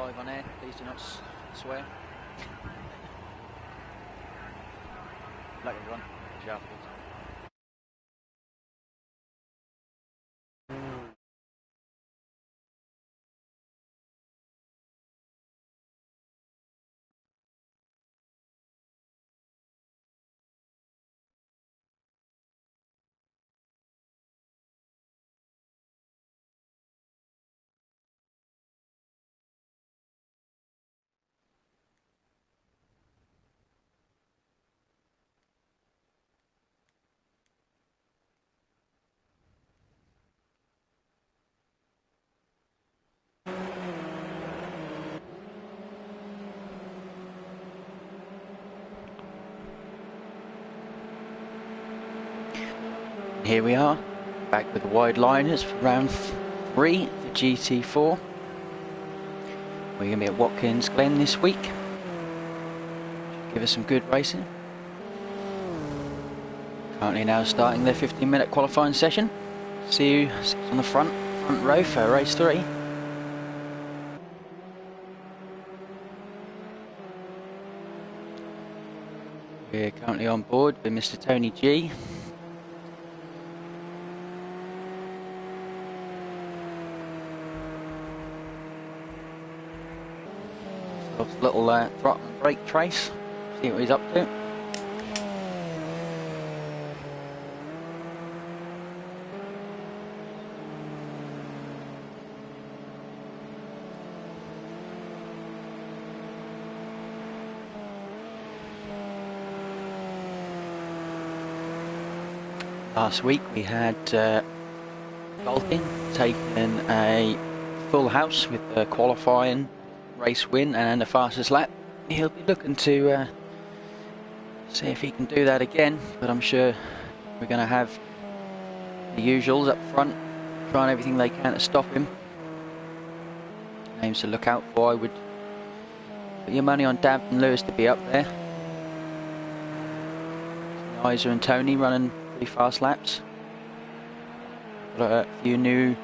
live on air. Please do not swear. Good luck, everyone. See you afterwards. Here we are, back with the wide liners for round 3, the GT4. We're going to be at Watkins Glen this week. Give us some good racing. Currently now starting their 15-minute qualifying session. See you on the front row for race 3. We're currently on board with Mr. Tony G. Little throttle and brake trace, see what he's up to. Last week we had Watkins taking a full house with the qualifying race win and the fastest lap. He'll be looking to see if he can do that again, but I'm sure we're going to have the usuals up front trying everything they can to stop him. Names to look out for. I would put your money on Dab and Lewis to be up there. Isa and Tony running pretty fast laps. Got a few new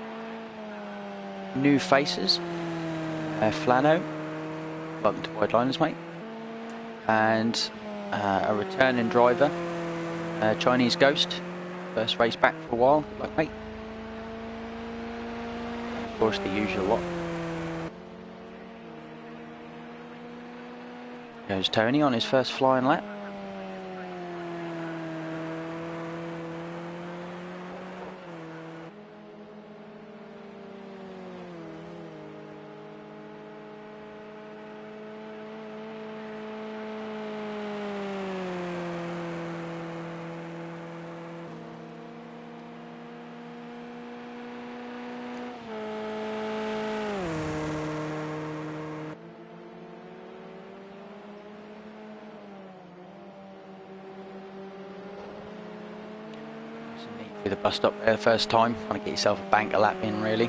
faces. Flano, welcome to Wide Liners, mate, and a returning driver, Chinese Ghost, first race back for a while. Good luck, mate. And of course, the usual lot. Goes Tony on his first flying lap. Through the bus stop there the first time, trying to get yourself a banker lap in, really.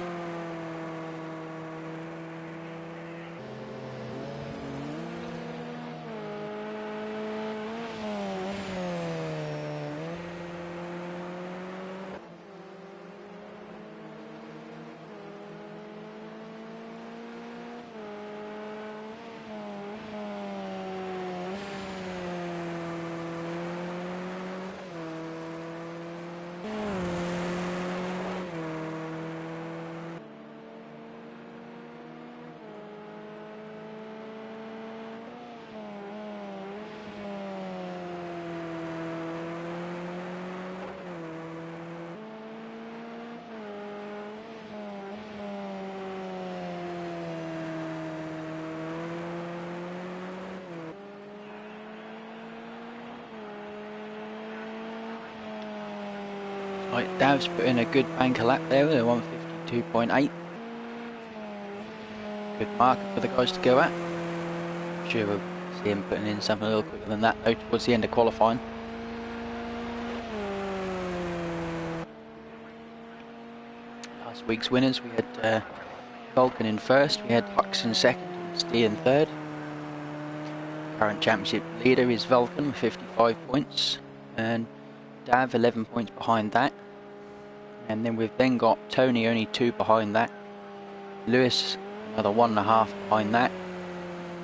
Right, Dav's put in a good banker lap there with a 152.8. Good marker for the guys to go at. I'm sure we'll see him putting in something a little quicker than that though towards the end of qualifying. Last week's winners, we had Vulcan in first, we had Hux in second, and Stee in third. Current championship leader is Vulcan with 55 points, and Dav 11 points behind that. And then we've then got Tony only 2 behind that. Lewis Another 1.5 behind that.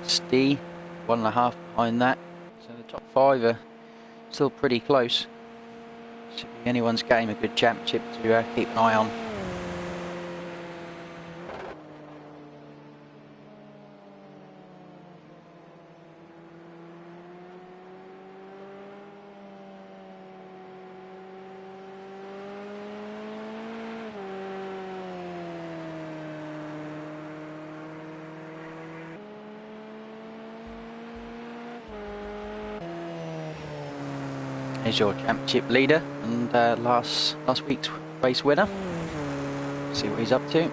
Stee, 1.5 behind that. So the top 5 are still pretty close. Should be anyone's game, a good championship to keep an eye on. Is your championship leader and last week's race winner. See what he's up to.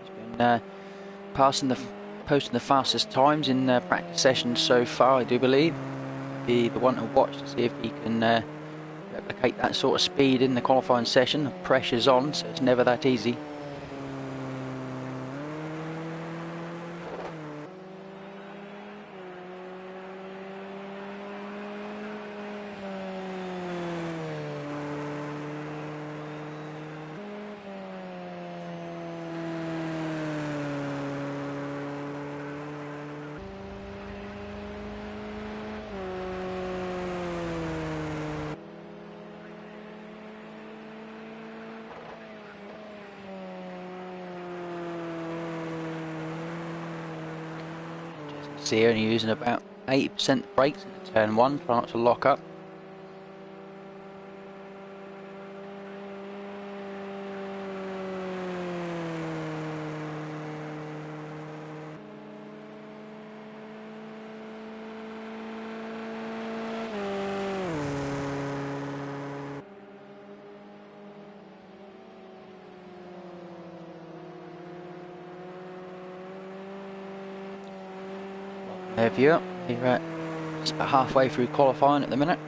He's been posting the fastest times in practice sessions so far, I do believe. Be the one to watch to see if he can replicate that sort of speed in the qualifying session. The pressure's on, so it's never that easy. See, only using about 80% brakes into turn 1, try not to lock up. There, viewer, you're just about halfway through qualifying at the minute.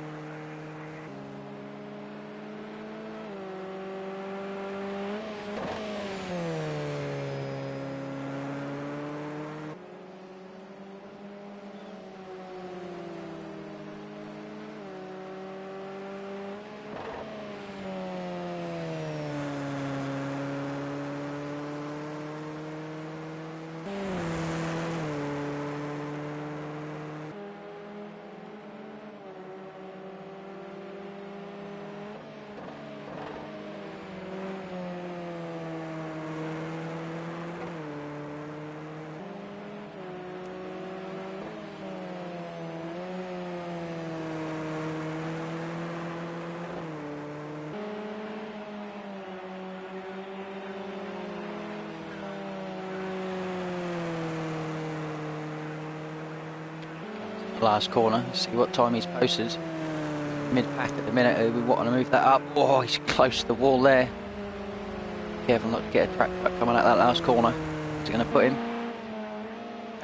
Last corner, see what time he's posted. Mid-pack at the minute, we want to move that up. Oh, he's close to the wall there. Careful not to get a track truck coming out that last corner. Is it going to put him?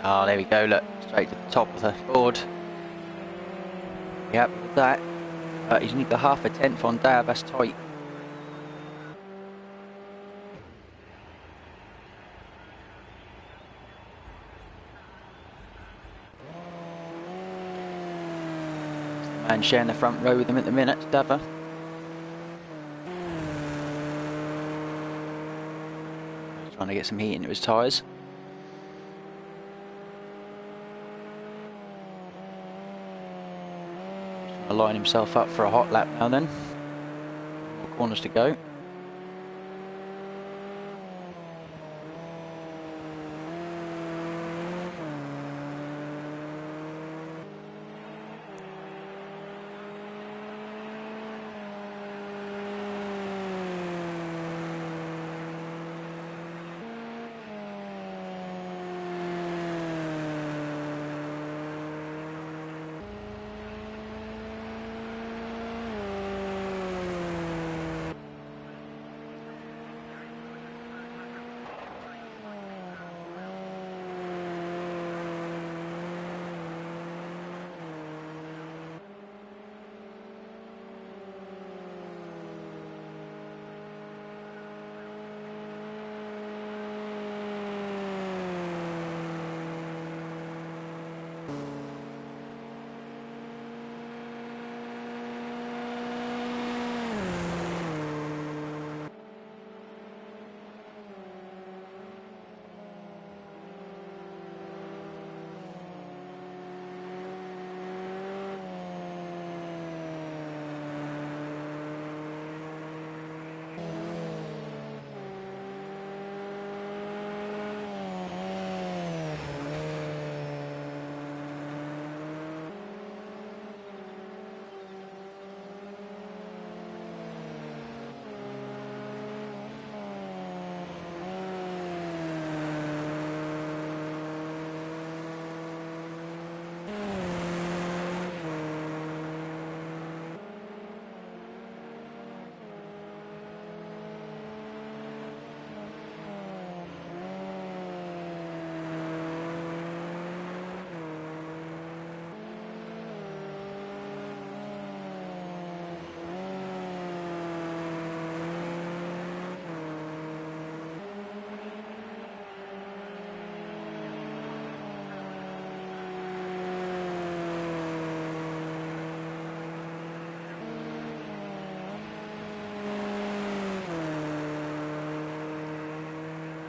Oh, there we go, look, straight to the top of the board. Yep, with that. He's only got half a tenth on Dab, that's tight. And sharing the front row with him at the minute, Dava. Trying to get some heat into his tyres. Trying to line himself up for a hot lap now then. More corners to go.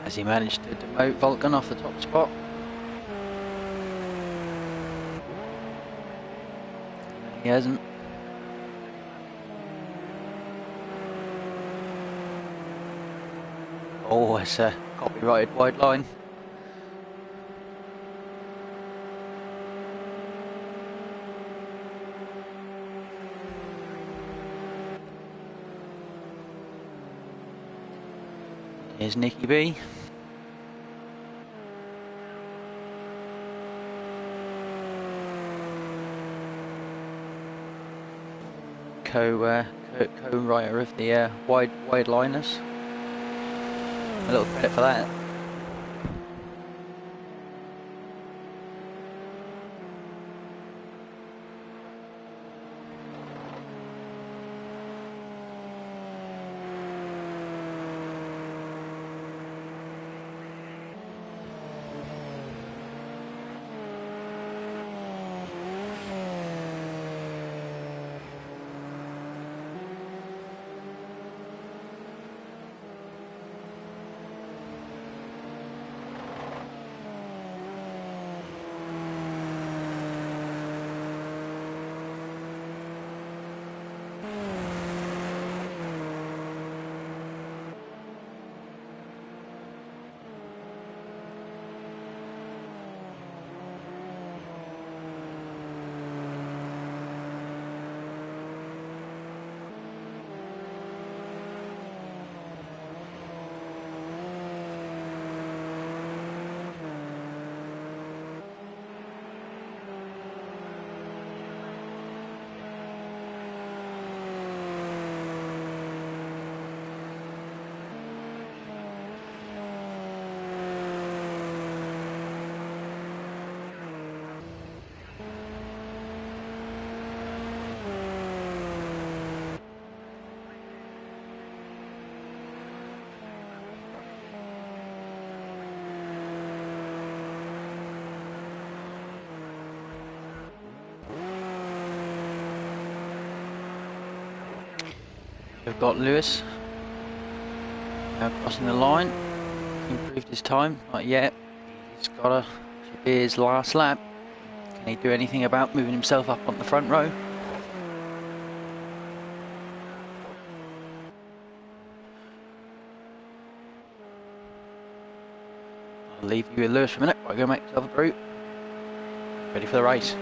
Has he managed to demote Vulcan off the top spot? He hasn't. Oh, it's a copyrighted wide line. Here's Nicky B. Co-writer of the wide liners. A little credit for that. We've got Lewis now crossing the line. Improved his time, not yet. He's got to be his last lap. Can he do anything about moving himself up on the front row? I'll leave you with Lewis for a minute. I'll go make myself a brew. Ready for the race.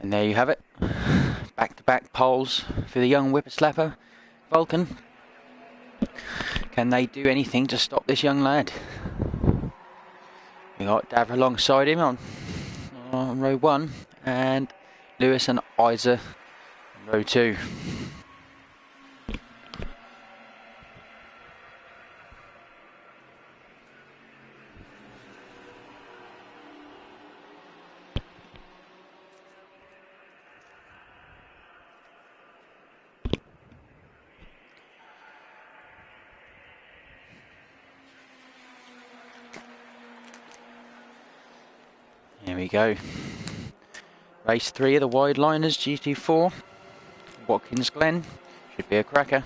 And there you have it. Back-to-back poles for the young whippersnapper, Vulcan. Can they do anything to stop this young lad? We got Dav alongside him on row 1, and Lewis and Isa on row 2. Here we go. Race 3 of the wide liners, GT4. Watkins Glen. Should be a cracker.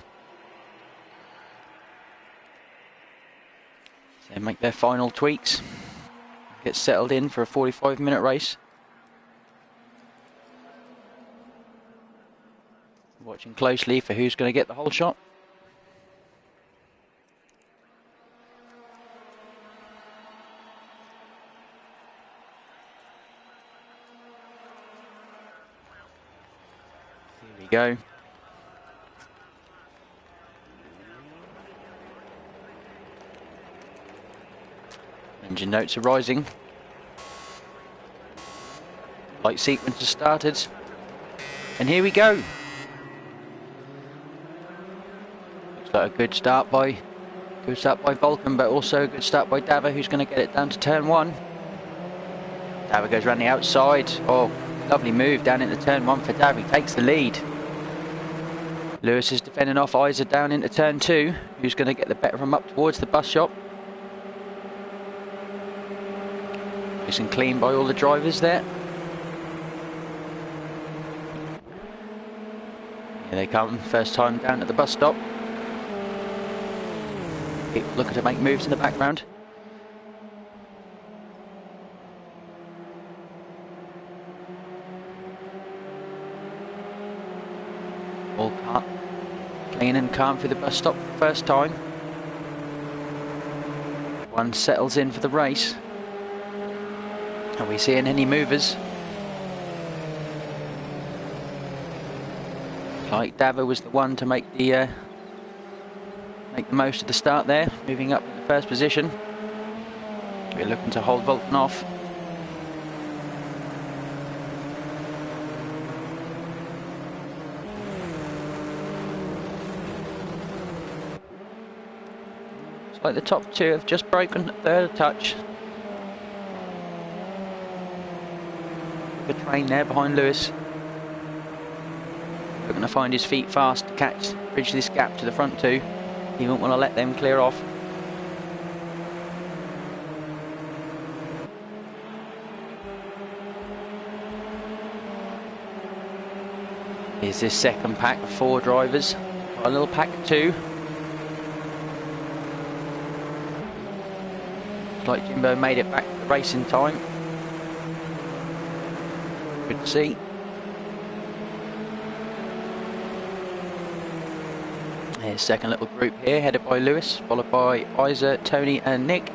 So make their final tweaks. Get settled in for a 45-minute race. Watching closely for who's going to get the whole shot. Go. Engine notes are rising. Light sequence has started. And here we go. Looks like a good start by Vulcan, but also a good start by Dava, who's going to get it down to turn 1. Dava goes around the outside. Oh, lovely move down into turn 1 for Dava. He takes the lead. Lewis is defending off Isa down into turn 2, who's going to get the better of him up towards the bus shop. Nice and clean by all the drivers there. Here they come, first time down at the bus stop. People looking to make moves in the background. All clean and calm through the bus stop for the first time. One settles in for the race. Are we seeing any movers? Like Dava was the one to make the most of the start there, moving up in the first position. We're looking to hold Vulcan off. Like the top 2 have just broken third touch. The train there behind Lewis. Looking to find his feet fast to bridge this gap to the front 2. He won't want to let them clear off. Here's this second pack of 4 drivers. Got a little pack of 2. Like Jimbo made it back to the racing time. Good to see. Here's second little group here, headed by Lewis, followed by Isa, Tony and Nick.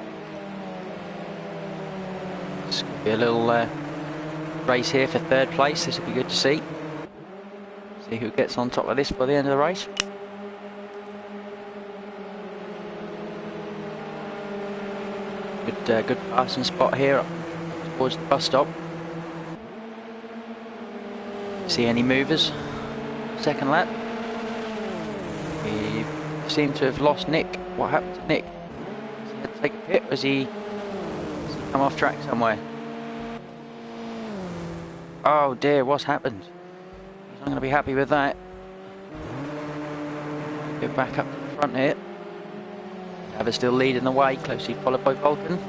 This could be a little race here for third place. This will be good to see. See who gets on top of this by the end of the race. Good passing spot here up towards the bus stop. See any movers? Second lap. We seem to have lost Nick. What happened to Nick? Has he had to take a pit? Has he come off track somewhere? Oh dear, what's happened? He's not going to be happy with that. Go back up to the front here. Dava still leading the way, closely followed by Vulcan.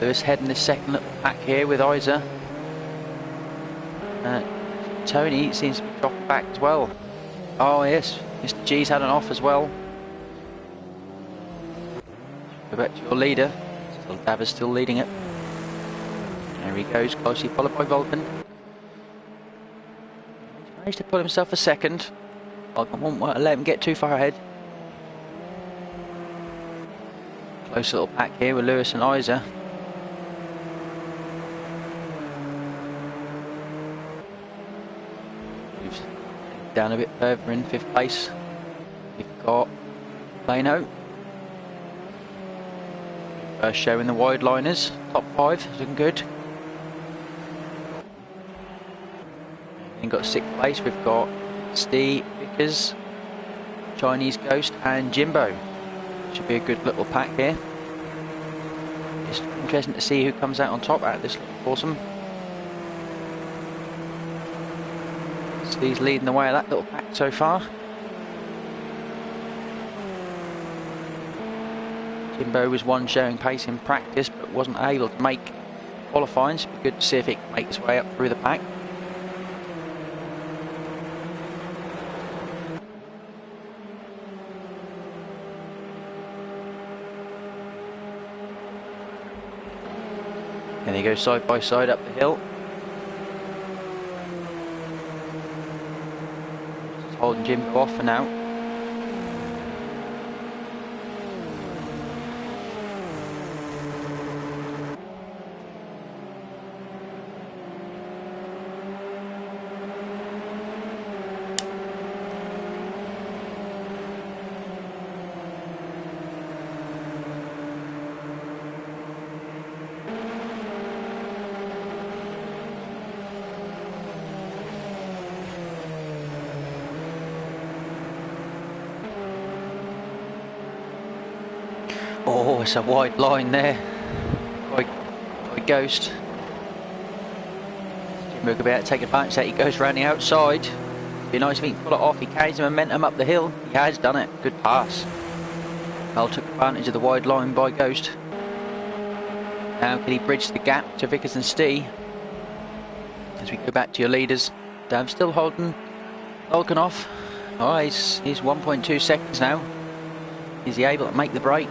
Lewis heading this second little pack here with Isa. Tony seems to be dropping back as well. Oh yes, Mr. G's had an off as well. Go back to your leader. Still Dava's still leading it. There he goes, closely followed by Vulcan. He's managed to put himself a second. Vulcan won't want to let him get too far ahead. Close little pack here with Lewis and Isa. Down a bit further in 5th place, we've got Plano. First showing the wide liners, top 5, looking good. Then got 6th place, we've got Steve Vickers, Chinese Ghost and Jimbo. Should be a good little pack here. It's interesting to see who comes out on top out of this little foursome. Steve's leading the way of that little pack so far. Jimbo was one showing pace in practice but wasn't able to make qualifying, so it'd be good to see if it can make its way up through the pack. And they go side by side up the hill. Just holding Jimbo off for now. Oh, it's a wide line there by Ghost. Jimbo could be able to take advantage of that. He goes round the outside. Be nice if he can pull it off. He carries the momentum up the hill. He has done it. Good pass. Well, took advantage of the wide line by Ghost. Now can he bridge the gap to Vickers and Stee? As we go back to your leaders, Dav still holding Vulcan off. Oh, he's 1.2 seconds now. Is he able to make the break?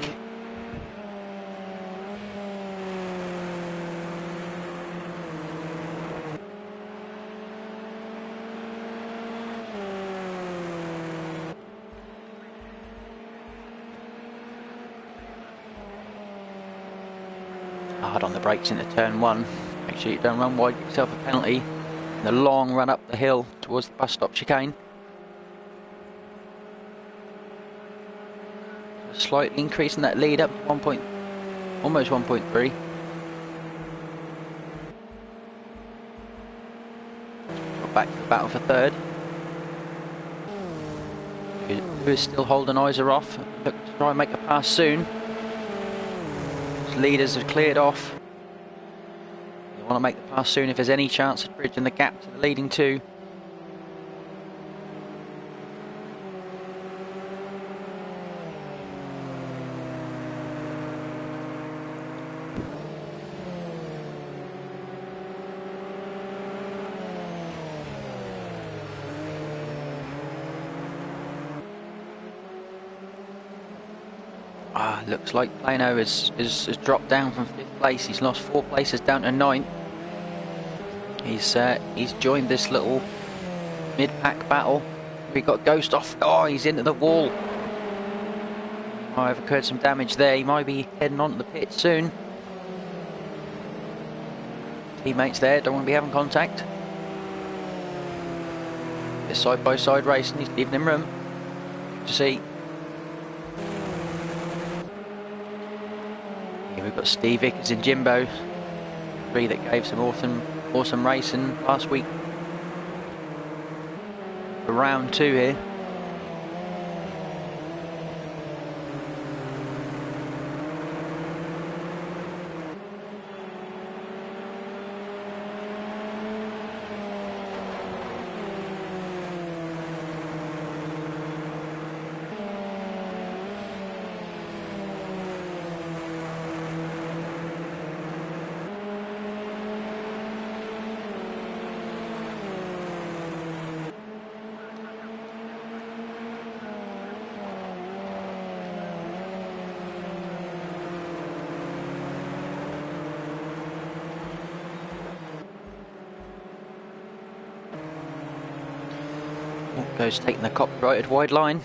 Hard on the brakes into turn 1. Make sure you don't run wide, get yourself a penalty. And the long run up the hill towards the bus stop chicane. Slightly increasing that lead up to almost 1.3. Got back to the battle for third. Who is still holding Isa off. Look to try and make a pass soon. Leaders have cleared off. You want to make the pass soon if there's any chance of bridging the gap to the leading two. Looks like Plano has dropped down from 5th place. He's lost 4 places down to 9th. He's joined this little mid-pack battle. We got Ghost off. Oh, he's into the wall. Might have occurred some damage there. He might be heading on to the pit soon. Teammates there, don't want to be having contact. This side-by-side racing, he's leaving him room. Good to see. We've got Steve Vickers and Jimbo, 3 that gave some awesome racing last week. For round 2 here. Goes taking the copyrighted wide line.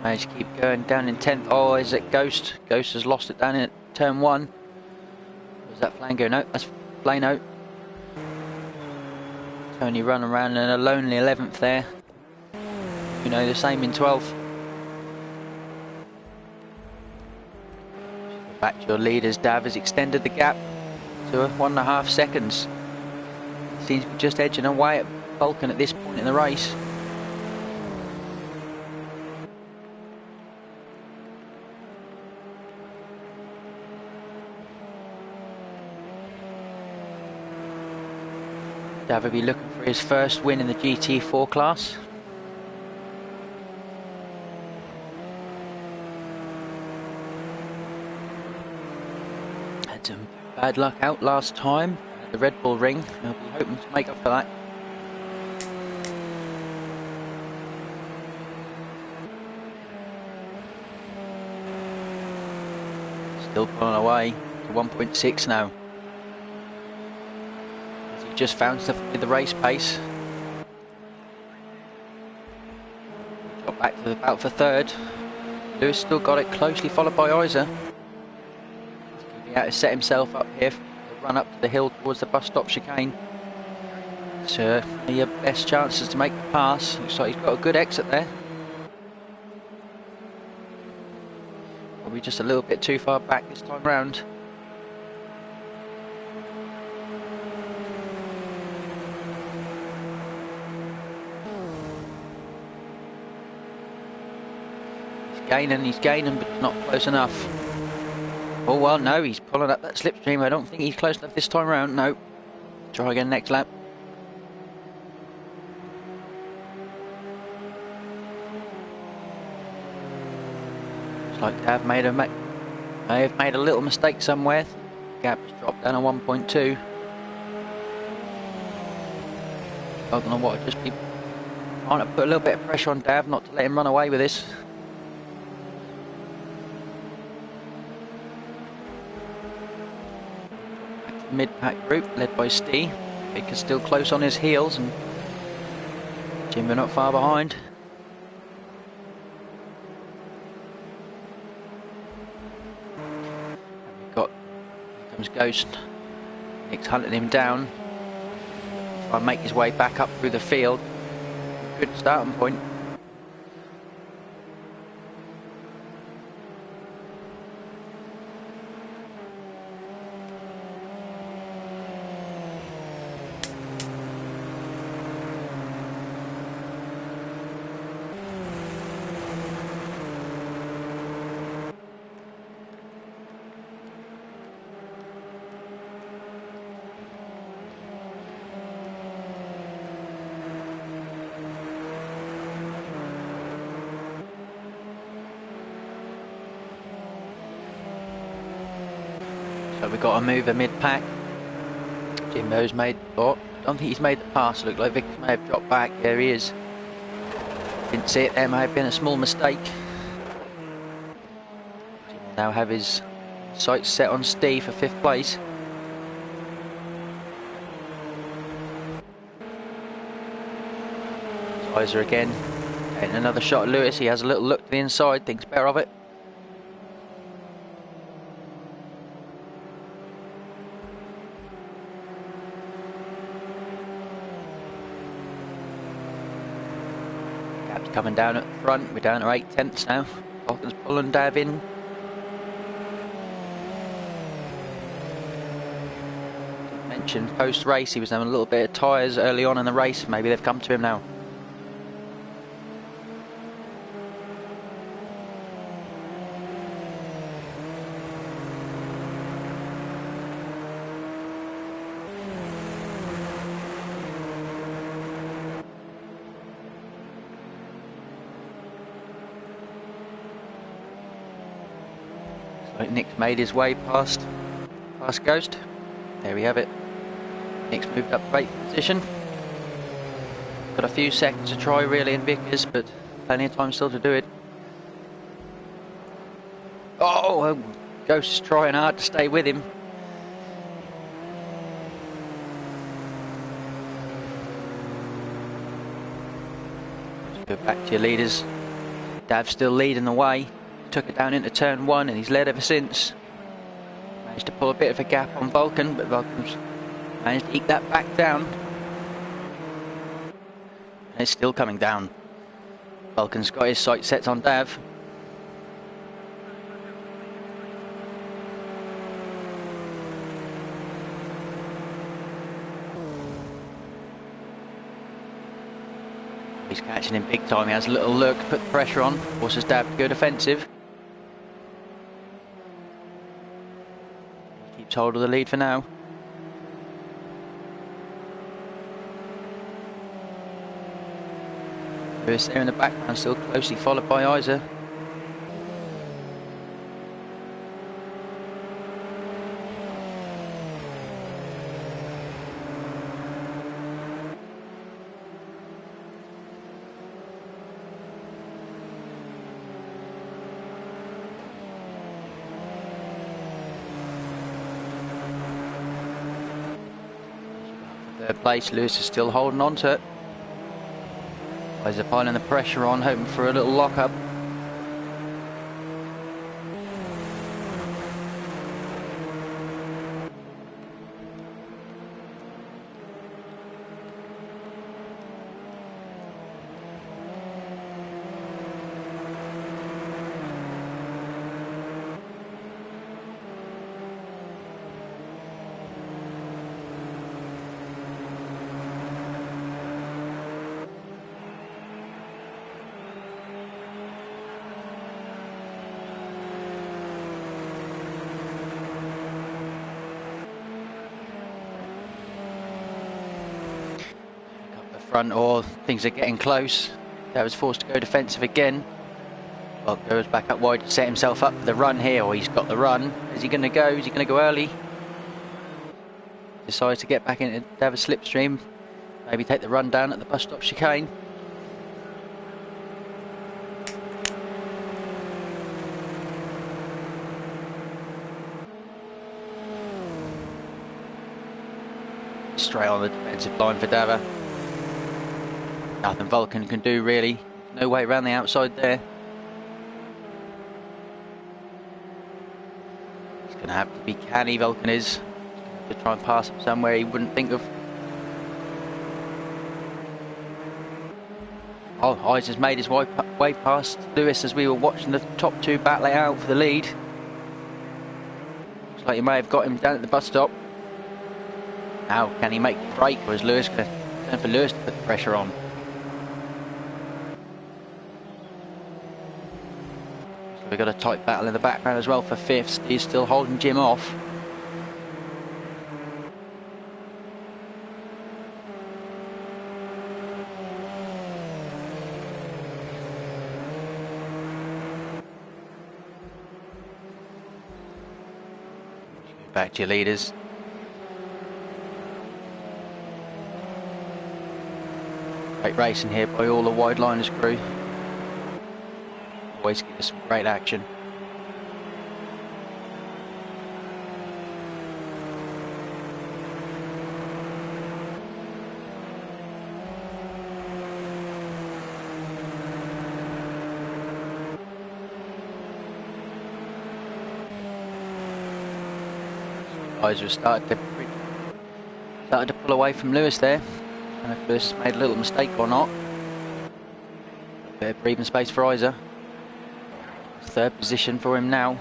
Managed to keep going down in 10th. Oh, is it Ghost? Ghost has lost it down in turn 1. Was that Flango? No, that's Blano. Tony running around in a lonely 11th there. You know, the same in 12th. Back to your leaders. Dav has extended the gap to 1.5 seconds. Seems to be just edging away at Vulcan at this point in the race. Dav will be looking for his first win in the GT4 class. Had some bad luck out last time at the Red Bull Ring. He'll be hoping to make up for that. Still pulling away to 1.6 now. He just found stuff with the race pace. Got back to the battle for third. Lewis still got it, closely followed by Isa. He's out to set himself up here for the run up to the hill towards the bus stop chicane. So your best chances to make the pass. Looks like he's got a good exit there. Probably just a little bit too far back this time round. He's gaining, but it's not close enough. Oh well, no, he's pulling up that slipstream. I don't think he's close enough this time round. No. Try again next lap. Looks like Dav may have made a little mistake somewhere. Gap has dropped down to 1.2. I don't know what, just be trying to put a little bit of pressure on Dav not to let him run away with this. Mid-pack group led by Steve. Baker's still close on his heels and Jimbo not far behind. We've got, here comes Ghost. Nick's hunting him down. Try and make his way back up through the field. Good starting point. So we've got a mover mid-pack. Jimbo's made, oh, I don't think he's made the pass. Look like Vickers may have dropped back. There he is. Didn't see it, there may have been a small mistake. Now have his sights set on Steve for 5th place. Isa again, getting another shot at Lewis. He has a little look to the inside, thinks better of it. Gap's coming down at the front, we're down to 8/10 now. Watkins pulling Dav in. Mentioned post-race he was having a little bit of tyres early on in the race, maybe they've come to him now. So Nick's made his way past Ghost. There we have it. Nick's moved up to 8th position. Got a few seconds to try really in Vickers, but plenty of time still to do it. Oh, Ghost is trying hard to stay with him. Let's go back to your leaders. Dav's still leading the way. Took it down into turn 1 and he's led ever since. Managed to pull a bit of a gap on Vulcan, but Vulcan's Managed to eke that back down. And it's still coming down. Vulcan's got his sight sets on Dav. He's catching him big time. He has a little look to put the pressure on. Forces Dav to go defensive. He keeps hold of the lead for now. Lewis there in the background, still closely followed by Isa. Third place, Lewis is still holding on to it. Isa piling the pressure on, hoping for a little lock-up. Front, or things are getting close. That was forced to go defensive again. Well, goes back up wide to set himself up for the run here, or he's got the run. Is he going to go? Is he going to go early? Decides to get back into Dav's slipstream. Maybe take the run down at the bus stop chicane. Straight on the defensive line for Dava. Nothing Vulcan can do really. No way around the outside there. He's going to have to be canny, Vulcan is. He's going to have to try and pass him somewhere he wouldn't think of. Oh, Isa's made his way past Lewis as we were watching the top two battle it out for the lead. Looks like he may have got him down at the bus stop. Now, can he make the break, or is Lewis going to turn for Lewis to put the pressure on? We've got a tight battle in the background as well for fifths. He's still holding Jim off. Back to your leaders. Great racing here by all the wide liners crew. Always give us some great action. Guys have started to pull away from Lewis there. I don't know if Lewis made a little mistake or not. A bit of breathing space for Isa. Third position for him now.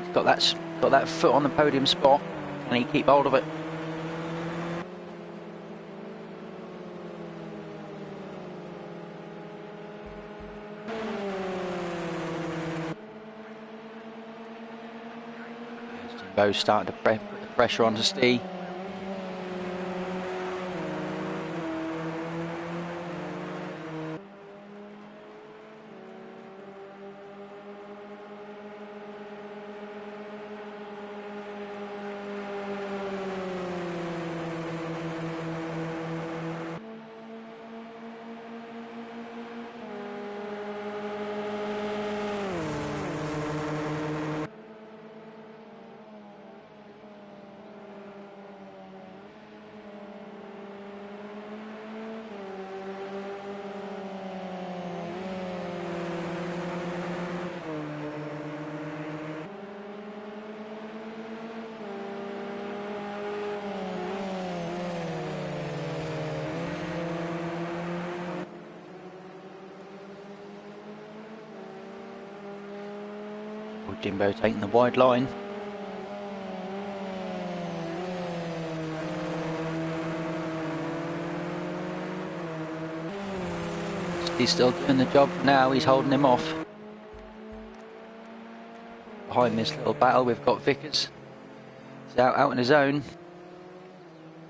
He's got that foot on the podium spot, and he keep hold of it. Bo's starting to put the pressure on to Steve. Jimbo taking the wide line. He's still doing the job for now, he's holding him off. Behind this little battle we've got Vickers. He's out on his own.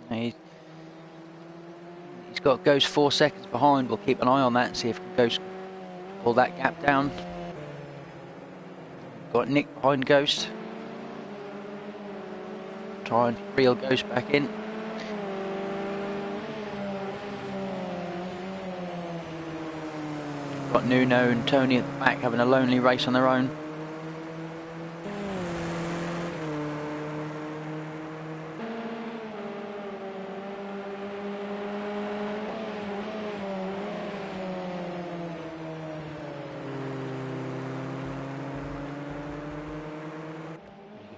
He's got Ghost 4 seconds behind. We'll keep an eye on that and see if Ghost can pull that gap down. Got Nick behind Ghost. Try and reel Ghost back in. Got Nuno and Tony at the back having a lonely race on their own.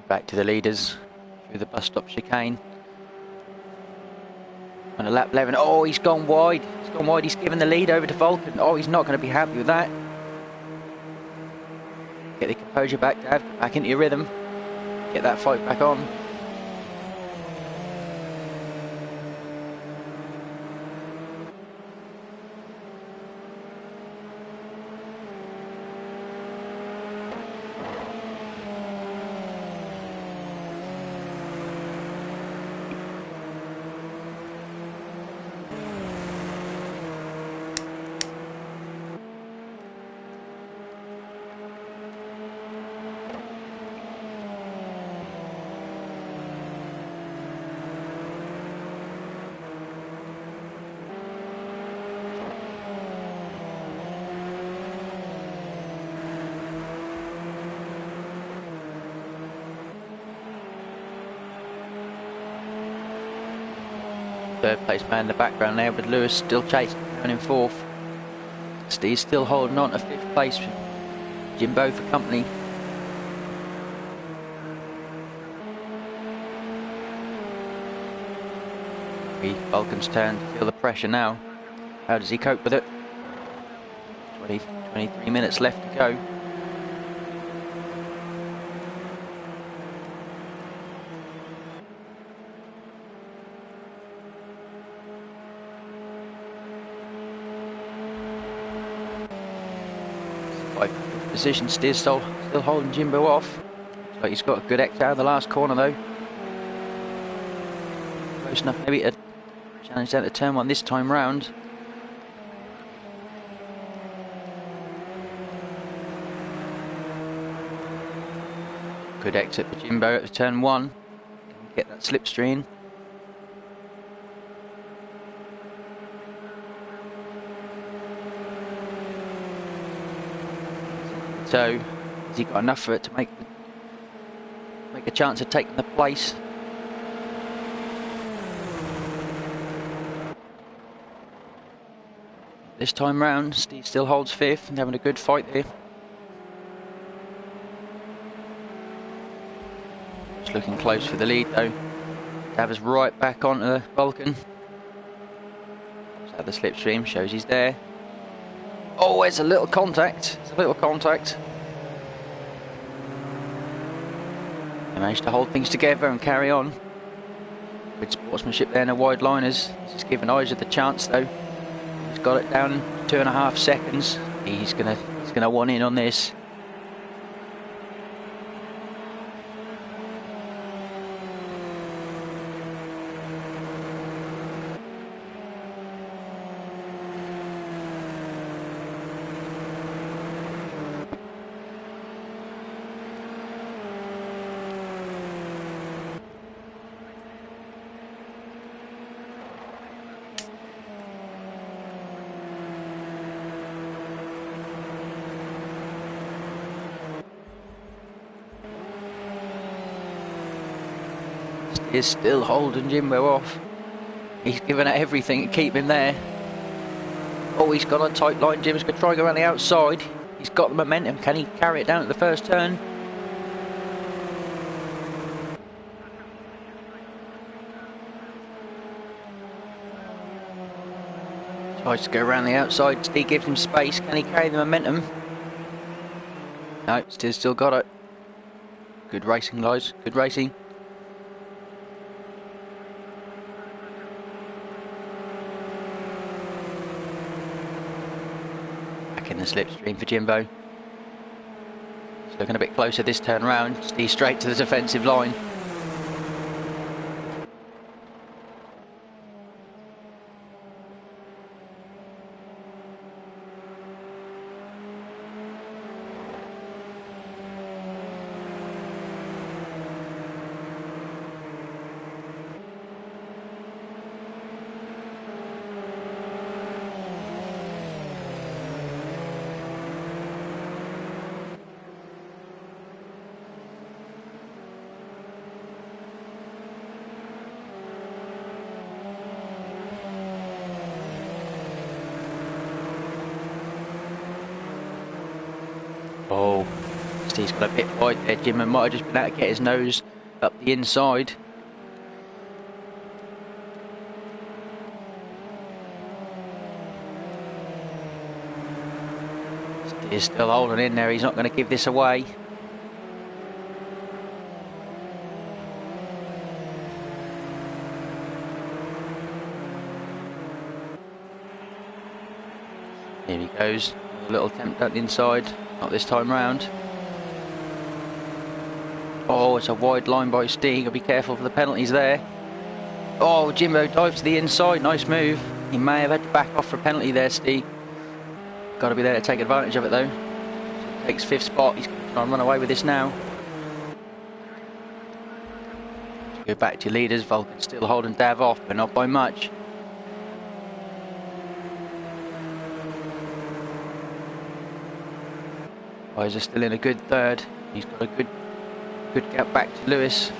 Back to the leaders through the bus stop chicane. On a lap 11, oh, he's gone wide. He's gone wide, he's given the lead over to Vulcan. Oh, he's not going to be happy with that. Get the composure back, Dav, back into your rhythm. Get that fight back on. Third place man in the background there, with Lewis still chasing, going in fourth. Steve's still holding on to fifth place. Jimbo for company. Vulcan's turn to feel the pressure now. How does he cope with it? 23 minutes left to go. Position still holding Jimbo off. Looks like he's got a good X out of the last corner though. Close enough maybe to challenge down to turn one this time round. Good exit for Jimbo at turn one. Can get that slipstream. So, has he got enough for it to make a chance of taking the place? This time round, Steve still holds fifth and having a good fight there. Just looking close for the lead though. Dav's right back onto the Vulcan. So the slipstream shows he's there. Oh, it's a little contact. It's a little contact. They managed to hold things together and carry on. Good sportsmanship there in the wide liners. He's just giving Isaac the chance though. He's got it down 2.5 seconds. He's gonna want in on this. Is still holding Jimbo off. He's given it everything to keep him there. Oh, he's got a tight line. Jim's going to try and go around the outside. He's got the momentum. Can he carry it down at the first turn? Tries to go around the outside. Steve gives him space. Can he carry the momentum? No, still got it. Good racing, guys. Good racing. Back in the slipstream for Jimbo. He's looking a bit closer this turn round. He's straight to the defensive line. Oh, Steve's got a bit wide there, Jim, and might have just been able to get his nose up the inside. Steve's still holding in there, he's not going to give this away. Here he goes, a little attempt at the inside, not this time round. Oh, it's a wide line by Steve, gotta be careful for the penalties there. Oh, Jimbo dives to the inside, nice move. He may have had to back off for a penalty there, Steve. Got to be there to take advantage of it though. Takes 5th spot, he's going to try and run away with this now. Go back to your leaders, Vulcan still holding Dav off, but not by much. Weiser still in a good third. He's got a good gap back to Lewis.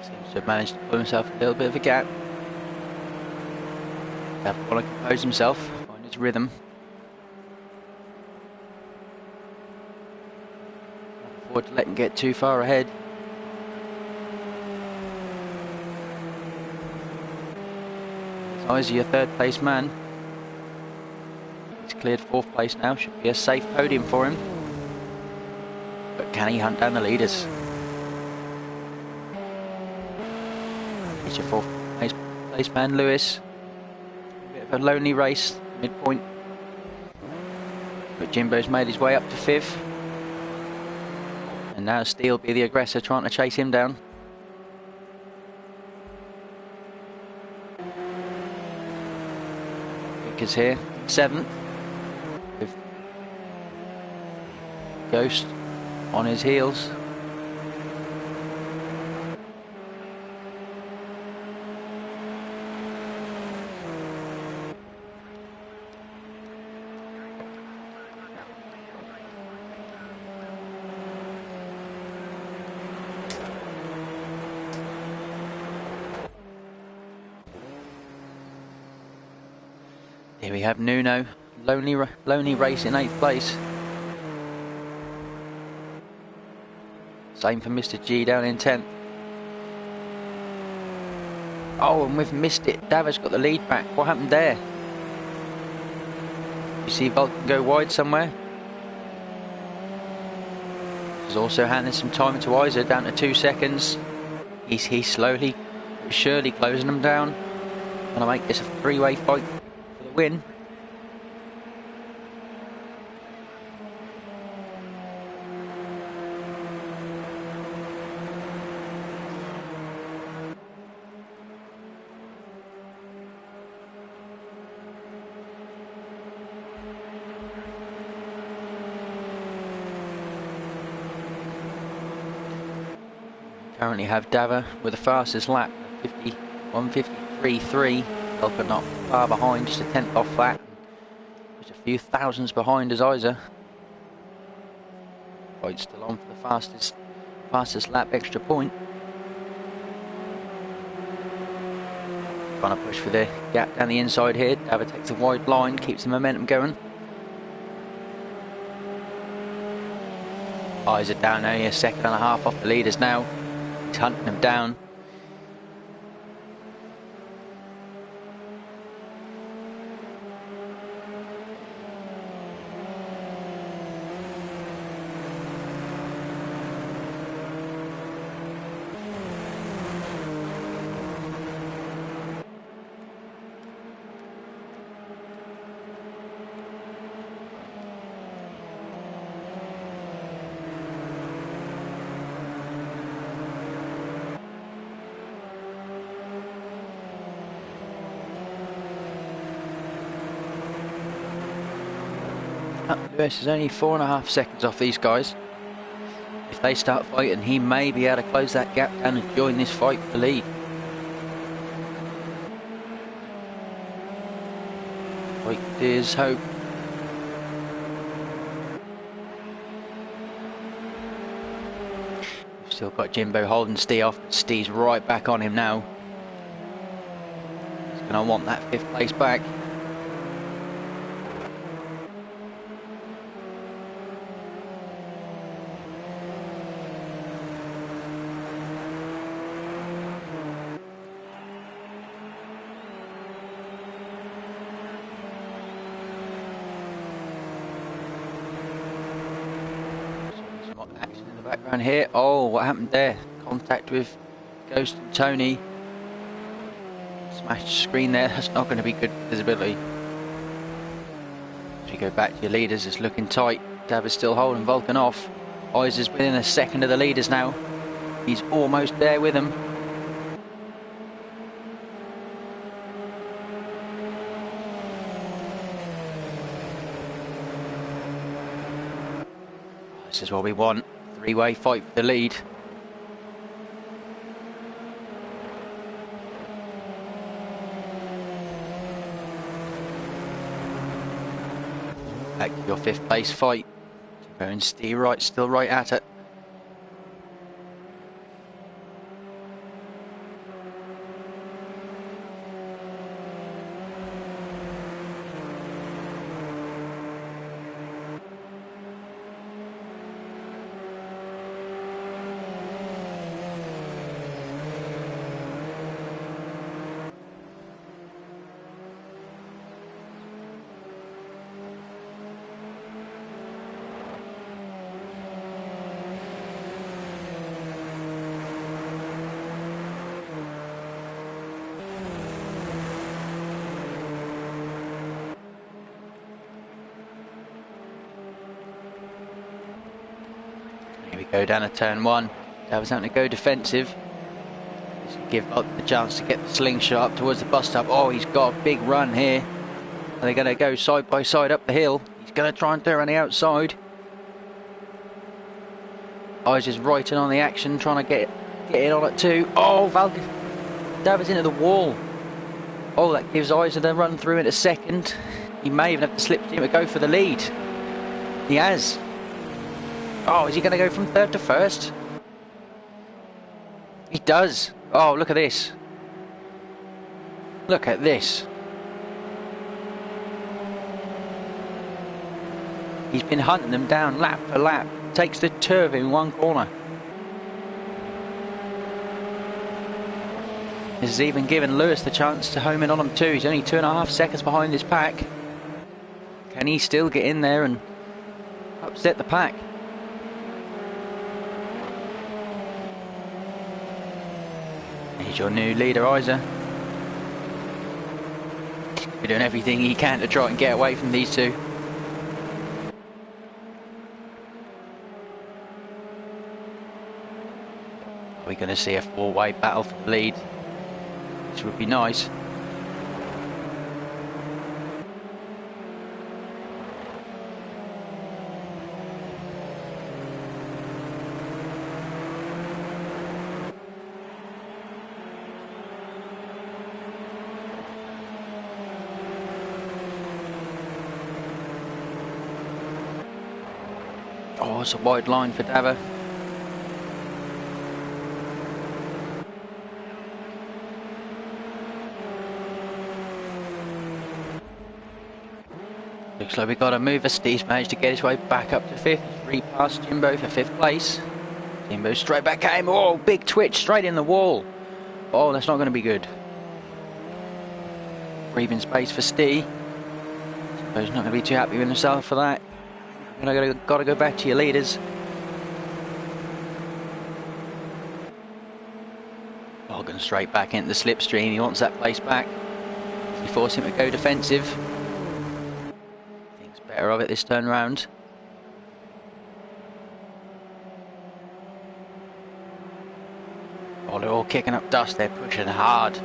Seems to have managed to pull himself a little bit of a gap. Dav want to compose himself, find his rhythm. Can't afford to let him get too far ahead. He's your 3rd place man. He's cleared 4th place now, should be a safe podium for him. But can he hunt down the leaders? It's your 4th place man, Lewis. A bit of a lonely race, midpoint. But Jimbo's made his way up to 5th. And now Steele will be the aggressor trying to chase him down. Vickers here, 7th. With Ghost on his heels. Here we have Nuno, lonely race in 8th place. Same for Mr. G down in 10th. Oh, and we've missed it. Dav got the lead back. What happened there? You see Vulcan go wide somewhere? He's also handing some time to Weiser, down to 2 seconds. He's slowly but surely closing them down. Gonna make this a 3-way fight for win. Currently have Dava with the fastest lap, 1:53.3, but not far behind, just a tenth off that. Just a few thousands behind as Isa. Fight still on for the fastest lap extra point. Trying to push for the gap down the inside here. Dava takes a wide line, keeps the momentum going. Isa down only a second and a half off the leaders now. He's hunting them down. Lewis is only 4.5 seconds off these guys. If they start fighting, he may be able to close that gap down and join this fight for the lead. Like there's hope. We've still got Jimbo holding Stee off. Stee's right back on him now. He's going to want that 5th place back. Background here. Oh, what happened there? Contact with Ghost and Tony. Smashed screen there. That's not going to be good visibility. As you go back to your leaders, it's looking tight. Dava's still holding Vulcan off. Isa's within a second of the leaders now. He's almost there with them. This is what we want. 3-way fight for the lead. Back to your 5th place fight. And Steve right, still right at it. Go down to turn 1. Dava's having to go defensive. Give up the chance to get the slingshot up towards the bus stop. Oh, he's got a big run here. They're going to go side by side up the hill. He's going to try and do it on the outside. Eyes just right in on the action, trying to get in on it too. Oh, Dava's into the wall. Oh, that gives Eyes a run through in a second. He may even have to slip team to go for the lead. He has. Oh, is he going to go from 3rd to 1st? He does. Oh, look at this. Look at this. He's been hunting them down lap for lap. Takes the turf in one corner. This has even given Lewis the chance to home in on him too. He's only 2.5 seconds behind this pack. Can he still get in there and upset the pack? Here's your new leader, Isa. We're doing everything he can to try and get away from these two. Are we going to see a four-way battle for the lead? This would be nice. Oh, it's a wide line for Dava. Looks like we've got a mover. Steve's managed to get his way back up to fifth. Three past Jimbo for fifth place. Jimbo straight back at him. Oh, big twitch straight in the wall. Oh, that's not going to be good. Breathing space for Steve. Jimbo's not going to be too happy with himself for that. You've got to go back to your leaders. Logan straight back into the slipstream. He wants that place back. You force him to go defensive. Thinks better of it this turn round. Oh, they're all kicking up dust. They're pushing hard.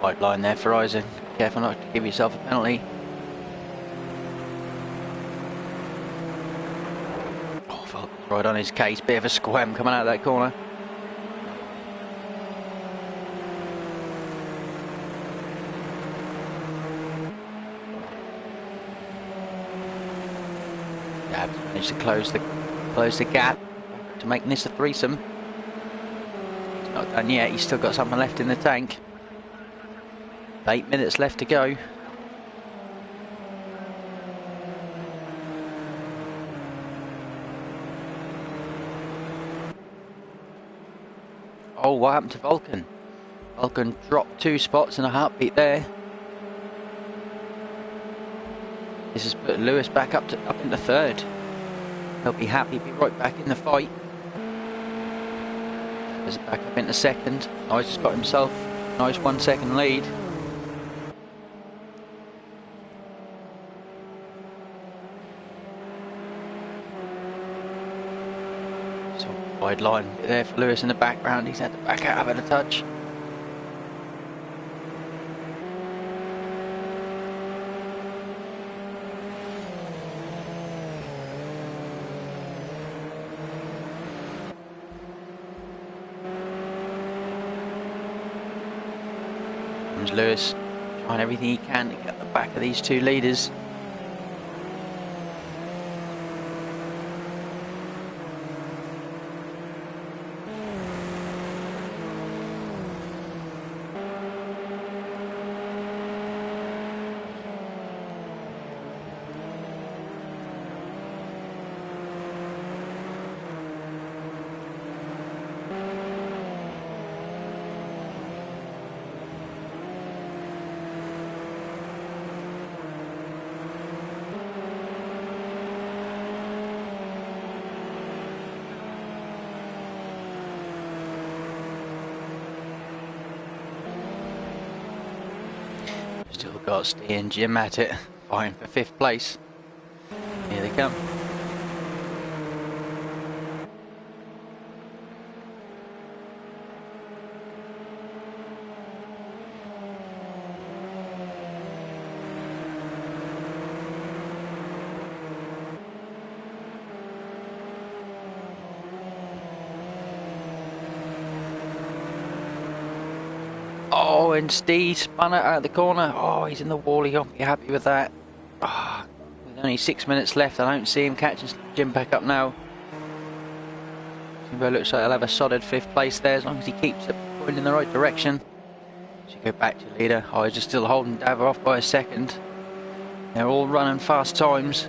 White line there for Isaac. Careful not to give yourself a penalty. Oh, Falcon's right on his case. Bit of a squam coming out of that corner. Gab's managed to close the gap to make this a threesome. He's not done yet. He's still got something left in the tank. 8 minutes left to go. Oh, what happened to Vulcan? Vulcan dropped 2 spots in a heartbeat there. This has put Lewis back up into third. He'll be happy to be right back in the fight. There's back up into second. Nice has got himself a nice 1 second lead. Wide line there for Lewis in the background. He's had to back out of it a touch. Comes Lewis trying everything he can to get the back of these two leaders. Still got Steve and Jim at it, vying for 5th place. Here they come. Oh, and Steve spun it out of the corner. Oh, he's in the wall. He won't be happy with that. With only 6 minutes left, I don't see him catching Jim back up now. It looks like he'll have a solid 5th place there as long as he keeps it pointing in the right direction. Should go back to leader. Oh, he's just still holding Daver off by a second. They're all running fast times.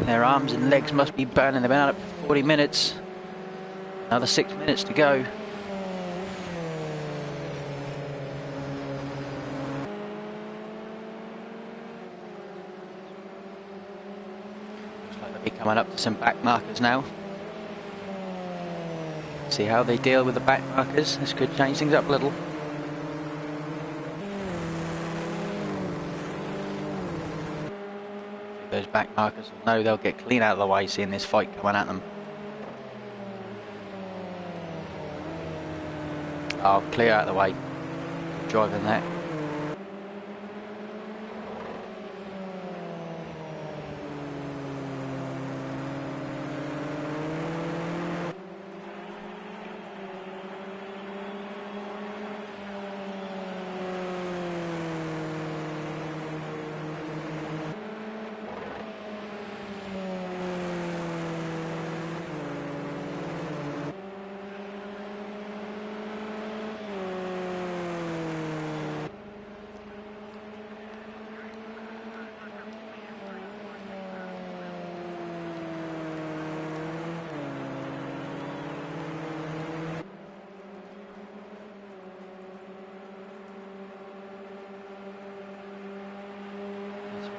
Their arms and legs must be burning. They've been out for 40 minutes. Another 6 minutes to go. Looks like they'll be coming up to some back markers now. See how they deal with the back markers. This could change things up a little. Those back markers will know they'll get clean out of the way seeing this fight coming at them. Oh, clear out of the way. Driving that.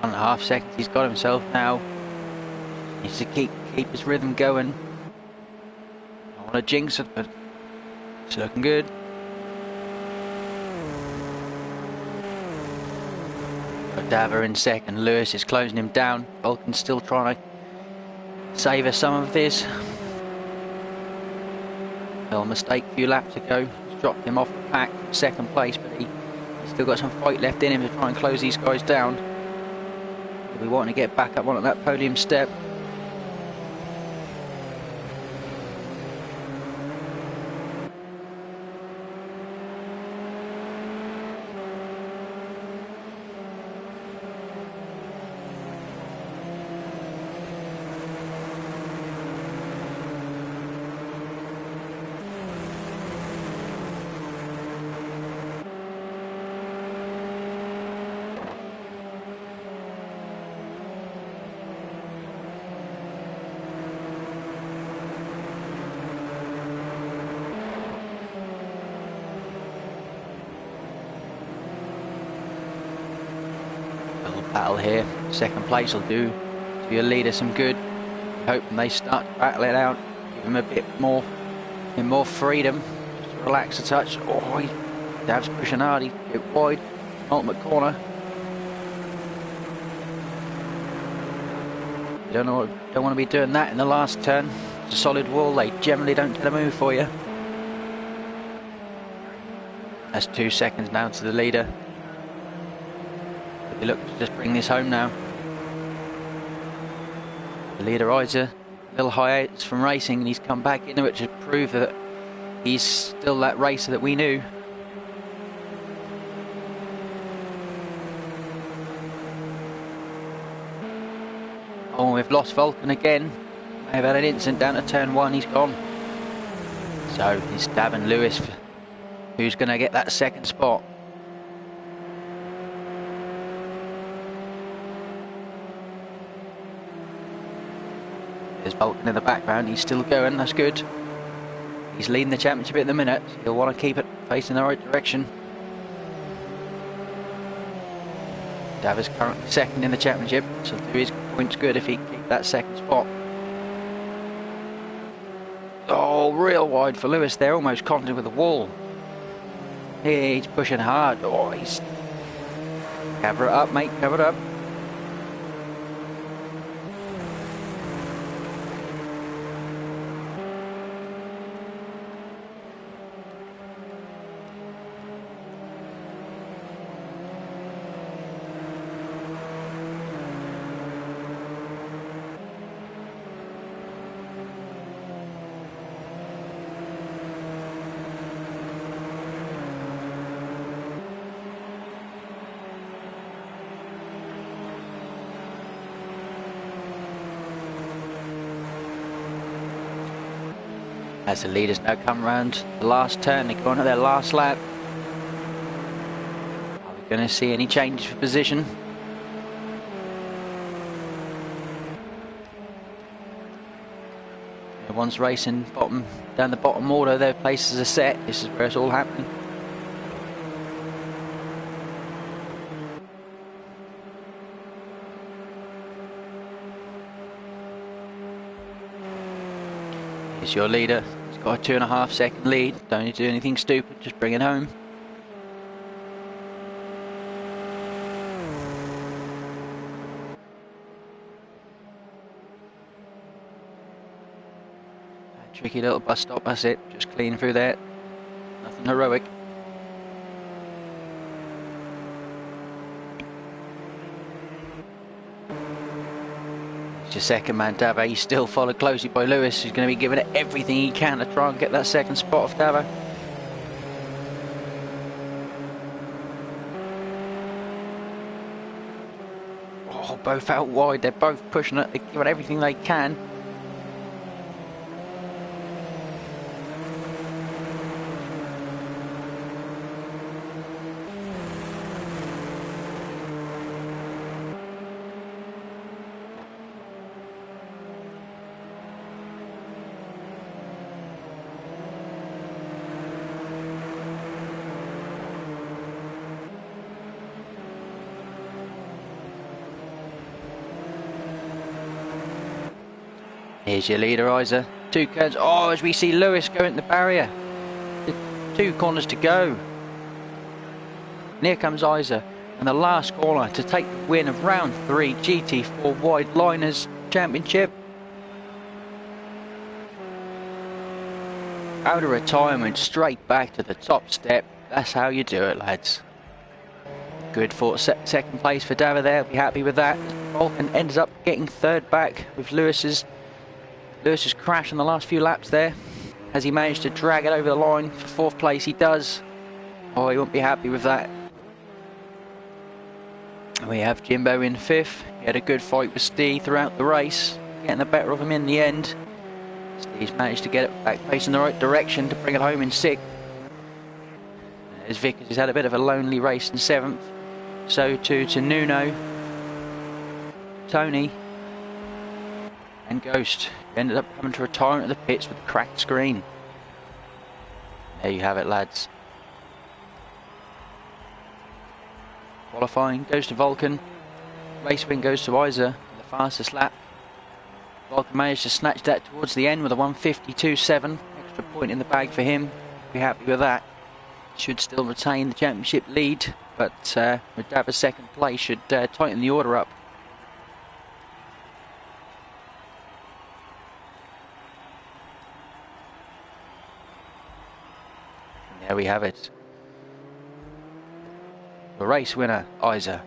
That's 1.5 seconds he's got himself now. Needs to keep his rhythm going. I want to jinx it, but it's looking good. Got Daver in second. Lewis is closing him down. Watkins still trying to savour some of this. Little mistake a few laps ago. He's dropped him off the pack, second place, but he's still got some fight left in him to try and close these guys down. We want to get back up on that podium step. Battle here. Second place will do to your leader some good. Hoping they start to battle it out, give him a bit more freedom, just to relax a touch. Oh, Dav's pushing hard, he's a bit wide, ultimate corner. You don't want to be doing that in the last turn. It's a solid wall, they generally don't get a move for you. That's 2 seconds now to the leader. He looks to just bring this home now. The leader eyes a little hiatus from racing and he's come back into it to prove that he's still that racer that we knew. Oh, we've lost Vulcan again. May have had an incident down to turn 1, he's gone. So he's stabbing Lewis, who's going to get that second spot. There's Vulcan in the background, he's still going, that's good. He's leading the championship at the minute, he'll want to keep it facing the right direction. Daver's currently second in the championship, so do his points good if he can keep that second spot. Oh, real wide for Lewis there, almost confident with the wall. He's pushing hard, oh, he's... Cover it up, mate, cover it up. As the leaders now come around the last turn, they go on to their last lap. Are we going to see any changes for position? The ones racing down the bottom order, their places are set. This is where it's all happening. Here's your leader. He's got a 2.5 second lead. Don't need to do anything stupid, just bring it home. Tricky little bus stop, that's it. Just clean through there. Nothing heroic. It's your second man, Davo. He's still followed closely by Lewis, who's going to be giving it everything he can to try and get that second spot off Davo. Oh, both out wide. They're both pushing it. They're giving everything they can. Here's your leader, Isa. 2 turns. Oh, as we see Lewis go into the barrier. 2 corners to go. And here comes Isa. And the last corner to take the win of round 3 GT4 Wide Liners Championship. Out of retirement, straight back to the top step. That's how you do it, lads. Good for second place for Dava there. Be happy with that. Vulcan ends up getting 3rd back with Lewis's crash in the last few laps there. Has he managed to drag it over the line for 4th place? He does. Oh, he won't be happy with that. We have Jimbo in 5th. He had a good fight with Steve throughout the race, getting the better of him in the end. Steve's managed to get it back facing the right direction to bring it home in 6th. There's Vickers, who's had a bit of a lonely race in 7th. So too to Nuno, Tony, and Ghost, who ended up coming to retirement at the pits with a cracked screen. There you have it, lads. Qualifying goes to Vulcan. Race win goes to Isa, the fastest lap. Vulcan managed to snatch that towards the end with a 152.7. Extra point in the bag for him. Be happy with that. Should still retain the championship lead, but with Dava's 2nd place should tighten the order up. And there we have it. The race winner, Isa.